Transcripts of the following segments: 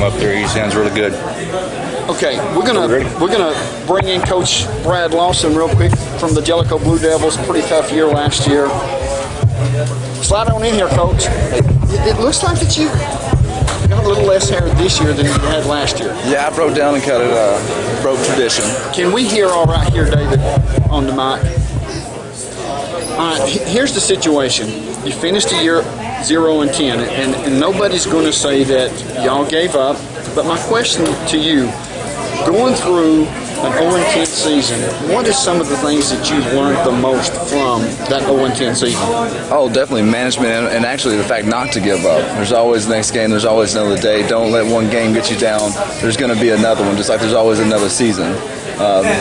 him up there. He sounds really good. Okay, we're gonna bring in Coach Brad Lawson real quick from the Jellico Blue Devils. Pretty tough year last year. Slide on in here, Coach. It looks like that you got a little less hair this year than you had last year. Yeah, I broke down and cut it. Broke tradition. Can we hear all right here, David, on the mic? All right, here's the situation. You finished the year 0-10, and nobody's going to say that y'all gave up. But my question to you, going through an 0-10 season, what is some of the things that you've learned the most from that 0-10 season? Oh, definitely management and actually the fact not to give up. There's always the next game. There's always another day. Don't let one game get you down. There's going to be another one, just like there's always another season.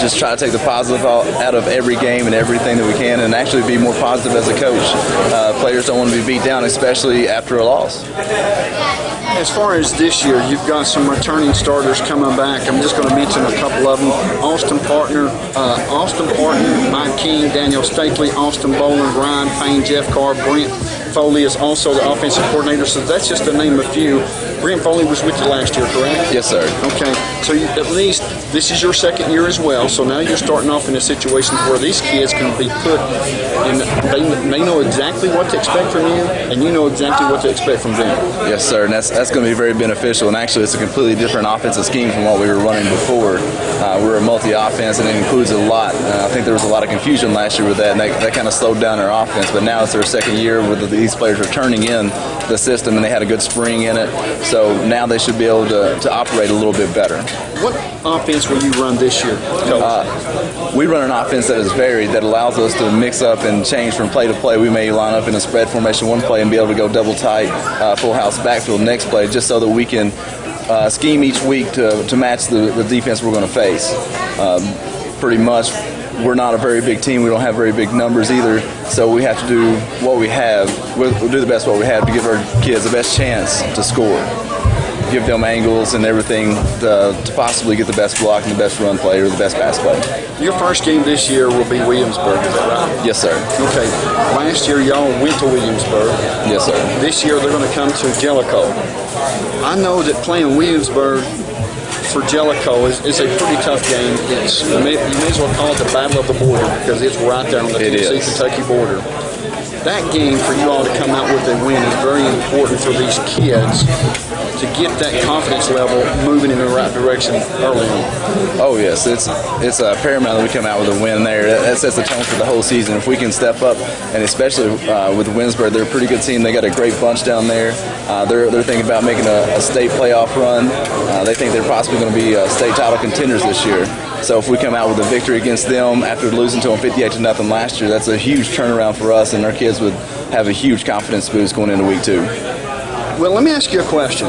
Just try to take the positive out of every game and everything that we can, and actually be more positive as a coach. Players don't want to be beat down, especially after a loss. As far as this year, you've got some returning starters coming back. I'm just going to mention a couple of them. Austin Partner, Mike King, Daniel Stakely, Austin Boland, Ryan Payne, Jeff Carr, Brent Foley is also the offensive coordinator, so that's just to name a few. Brent Foley was with you last year, correct? Yes, sir. Okay, so at least this is your second year as well, so now you're starting off in a situation where these kids can be put in, they know exactly what to expect from you, and you know exactly what to expect from them. Yes, sir, and that's going to be very beneficial, and actually it's a completely different offensive scheme from what we were running before. We're a multi-offense, and it includes a lot. I think there was a lot of confusion last year with that, and that kind of slowed down our offense, but now it's their second year with these players are turning in the system, and they had a good spring in it, so now they should be able to operate a little bit better. What offense will you run this year, Coach? We run an offense that is varied, that allows us to mix up and change from play to play. We may line up in a spread formation one play and be able to go double tight, full house backfield next play, just so that we can scheme each week to match the defense we're going to face. Pretty much, we're not a very big team. We don't have very big numbers either, so we have to do what we have. We'll do the best what we have to give our kids the best chance to score. Give them angles and everything to possibly get the best block and the best run play or the best pass play. Your first game this year will be Williamsburg, is that right? Yes, sir. Okay. Last year y'all went to Williamsburg. Yes, sir. This year they're going to come to Jellico. I know that playing Williamsburg for Jellico is a pretty tough game. You may as well call it the Battle of the Border because it's right there on the Tennessee-Kentucky border. That game, for you all to come out with a win, is very important for these kids to get that confidence level moving in the right direction early on. Oh yes, it's paramount that we come out with a win there. That sets the tone for the whole season. If we can step up, and especially with Winsburg, they're a pretty good team. They got a great bunch down there. They're thinking about making a state playoff run. They think they're possibly going to be state title contenders this year. So if we come out with a victory against them after losing to them 58-0 last year, that's a huge turnaround for us, and our kids would have a huge confidence boost going into week 2. Well, let me ask you a question.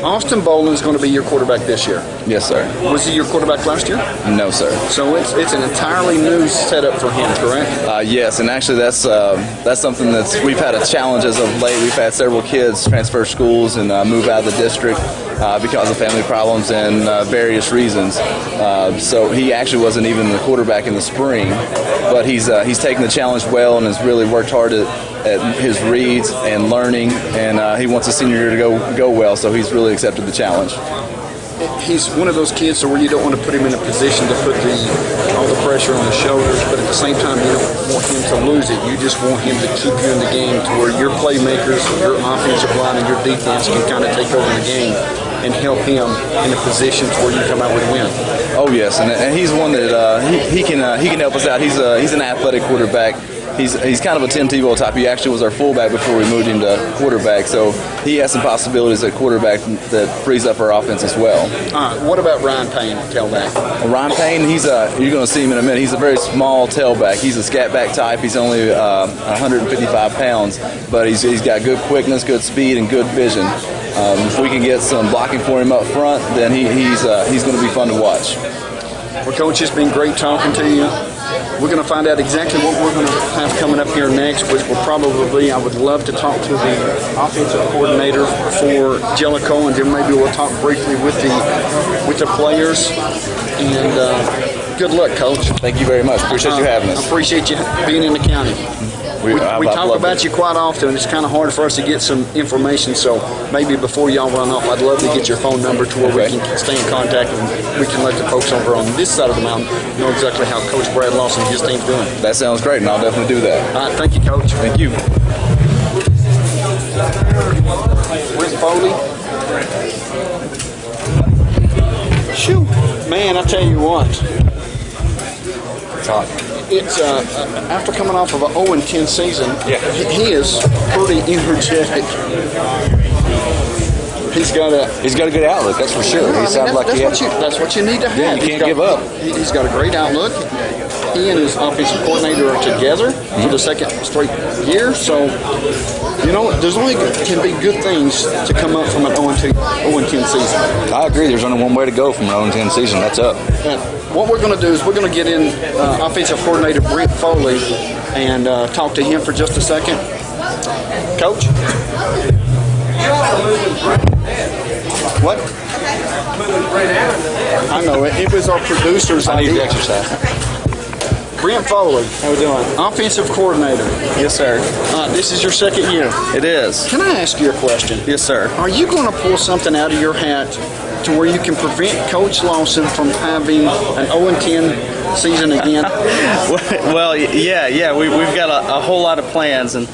Austin Boland is going to be your quarterback this year. Yes, sir. Was he your quarterback last year? No, sir. So it's an entirely new setup for him, correct? Yes, and actually that's something we've had a challenge as of late. We've had several kids transfer schools and move out of the district because of family problems and various reasons. So he actually wasn't even the quarterback in the spring, but he's taken the challenge well and has really worked hard at his reads and learning, and he wants his senior year to go well, so he's really accepted the challenge. He's one of those kids where you don't want to put him in a position to put all the pressure on his shoulders, but at the same time you don't want him to lose it. You just want him to keep you in the game to where your playmakers, your offensive line, and your defense can kind of take over the game and help him in a position to where you come out with a win. Oh yes, and he's one that he can help us out. He's an athletic quarterback. He's kind of a Tim Tebow type. He actually was our fullback before we moved him to quarterback, so he has some possibilities at quarterback that frees up our offense as well. All right, what about Ryan Payne, tailback? Well, Ryan Payne, you're going to see him in a minute. He's a very small tailback. He's a scat back type. He's only 155 pounds, but he's got good quickness, good speed, and good vision. If we can get some blocking for him up front, then he's going to be fun to watch. Well, Coach, it's been great talking to you. We're going to find out exactly what we're going to have coming up here next, which will probably, I would love to talk to the offensive coordinator for Jellico, and then maybe we'll talk briefly with the players. And good luck, Coach. Thank you very much. Appreciate you having us. I appreciate you being in the county. We talk about you quite often. It's kind of hard for us to get some information, so maybe before y'all run off, I'd love to get your phone number to where we can stay in contact and we can let the folks over on this side of the mountain know exactly how Coach Brad Lawson and his team's doing. That sounds great, and I'll definitely do that. All right, thank you, Coach. Thank you. Where's Foley? Shoo. Man, I tell you what. It's hot. It's after coming off of an 0-10 season, he is pretty energetic. He's got a good outlook, that's for sure. He sounds like that's what you need to have. Yeah, you can't give up. He's got a great outlook. He and his offensive coordinator are together for the second straight year. So, you know, there's only can be good things to come up from an 0-10 season. I agree. There's only one way to go from an 0-10 season. That's up. And what we're going to do is we're going to get in offensive coordinator Brent Foley and talk to him for just a second. Coach? What? I know it. It was our producer's I need idea. the exercise. Brent Foley. How we doing? Offensive coordinator. Yes, sir. This is your second year. It is. Can I ask you a question? Yes, sir. Are you going to pull something out of your hat to where you can prevent Coach Lawson from having an 0-10 season again? Well, yeah. We've got a whole lot of plans, and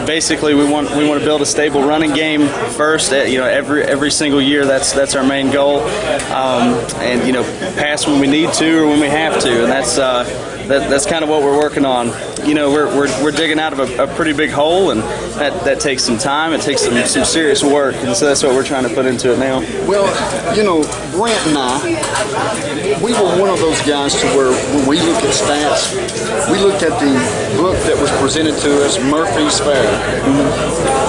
basically we want to build a stable running game first. Every single year that's our main goal, and pass when we need to or when we have to, and that's kind of what we're working on. We're digging out of a pretty big hole, and that takes some time. It takes some serious work, and so that's what we're trying to put into it now. Well, Brent and I, we were one of those guys to where when we look at stats, we looked at the book that was presented to us, Murphy's Fair.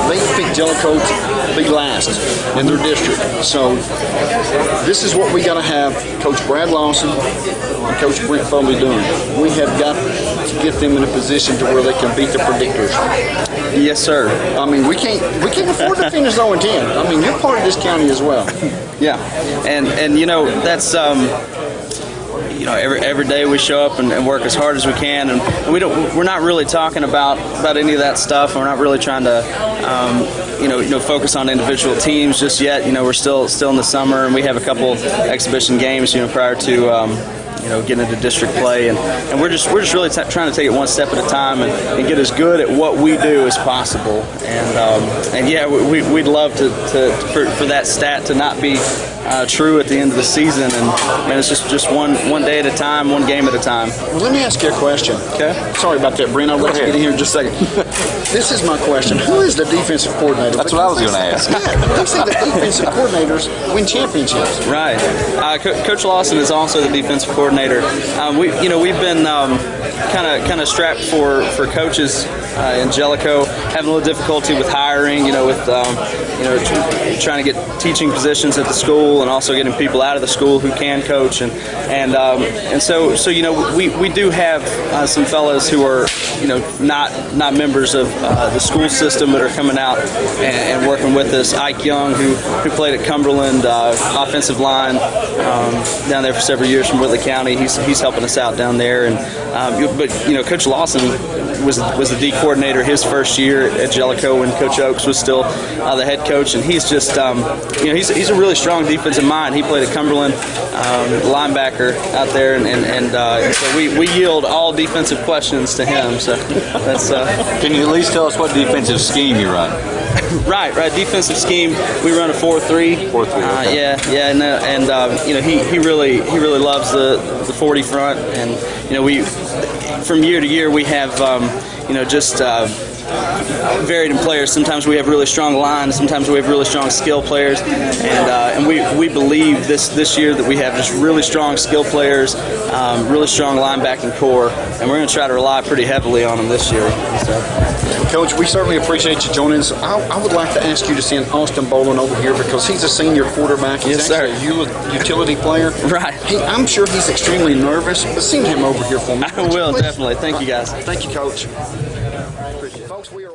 They picked Jellico to be last in their district. So this is what we got to have Coach Brad Lawson and Coach Brent Foley doing. We have got to get them in a position to where they can beat the predictors. Yes, sir. I mean, we can't afford to finish 0-10. I mean, you're part of this county as well. Yeah, and that's every day we show up and work as hard as we can, and we're not really talking about any of that stuff. We're not really trying to focus on individual teams just yet. We're still in the summer, and we have a couple exhibition games prior to getting into district play, and we're just really trying to take it one step at a time and get as good at what we do as possible. And yeah, we'd love for that stat to not be true at the end of the season, and it's just one day at a time, one game at a time. Well, let me ask you a question. Okay. Sorry about that, Brent. I'll let you get in here in just a second. This is my question. Who is the defensive coordinator? That's what I was going to ask. Yeah, they say that defensive coordinators win championships. Right. Coach Lawson is also the defensive coordinator. We've been kind of strapped for coaches in Jellico, having a little difficulty with hiring. Trying to get teaching positions at the school, and also getting people out of the school who can coach, and so we do have some fellas who are not members of the school system that are coming out and working with us. Ike Young, who played at Cumberland, offensive line down there for several years from Whitley County. He's helping us out down there, and but Coach Lawson was the D coordinator his first year at Jellico when Coach Oakes was still the head coach, and he's just he's a really strong defensive mind. He played at Cumberland, linebacker out there, and so we yield all defensive questions to him. So that's. Can you at least tell us what defensive scheme you run? Right. Defensive scheme. We run a 4-3. 4-3. Okay. And he really loves the 40 front, and we from year to year we have varied in players. Sometimes we have really strong lines, sometimes we have really strong skill players, and we believe this year that we have just really strong skill players, really strong linebacking core, and we're going to try to rely pretty heavily on them this year. So. Coach, we certainly appreciate you joining us. I would like to ask you to send Austin Bolin over here because he's a senior quarterback. He's actually a utility player. Right. I'm sure he's extremely nervous, but send him over here for me. I will, definitely. Thank you, guys. Thank you, Coach. Folks, we are